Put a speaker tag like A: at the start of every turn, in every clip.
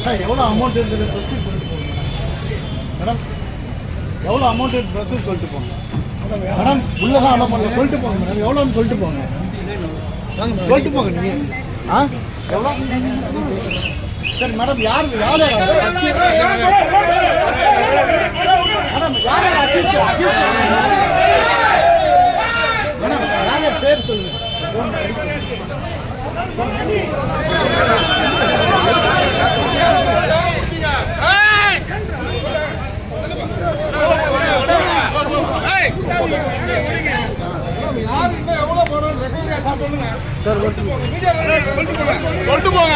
A: எவ்வளோ அமௌண்ட் இருக்குது ப்ரெஸ்ஸுக்கு சொல்லிட்டு போங்க மேடம். எவ்வளோ அமௌண்ட் இருக்குது ப்ரெஸ்ஸுக்கு சொல்லிட்டு போங்க மேடம். உள்ளே தான் அலோ பண்ணல, சொல்லிட்டு போங்க மேடம். எவ்வளோன்னு சொல்லிட்டு போங்க, சொல்லிட்டு போங்க நீங்கள். ஆ எவ்வளோ? சரி மேடம். யார் யார் மேடம்? யார் அட்லீஸ்ட் மேடம் யார் பேர் சொல்லுங்க.
B: சொல்லிட்டு போங்க.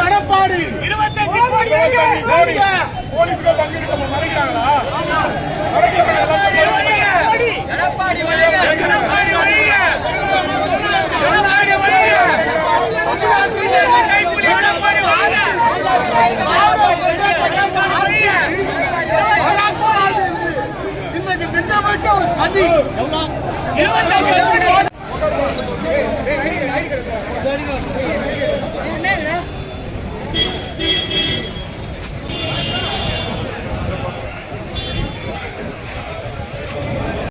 B: எடப்பாடி போலீஸ்க்கு பங்கு இருக்க மறைக்கிறாங்களா? இன்றைக்கு திட்டமிட்ட ஒரு சதி.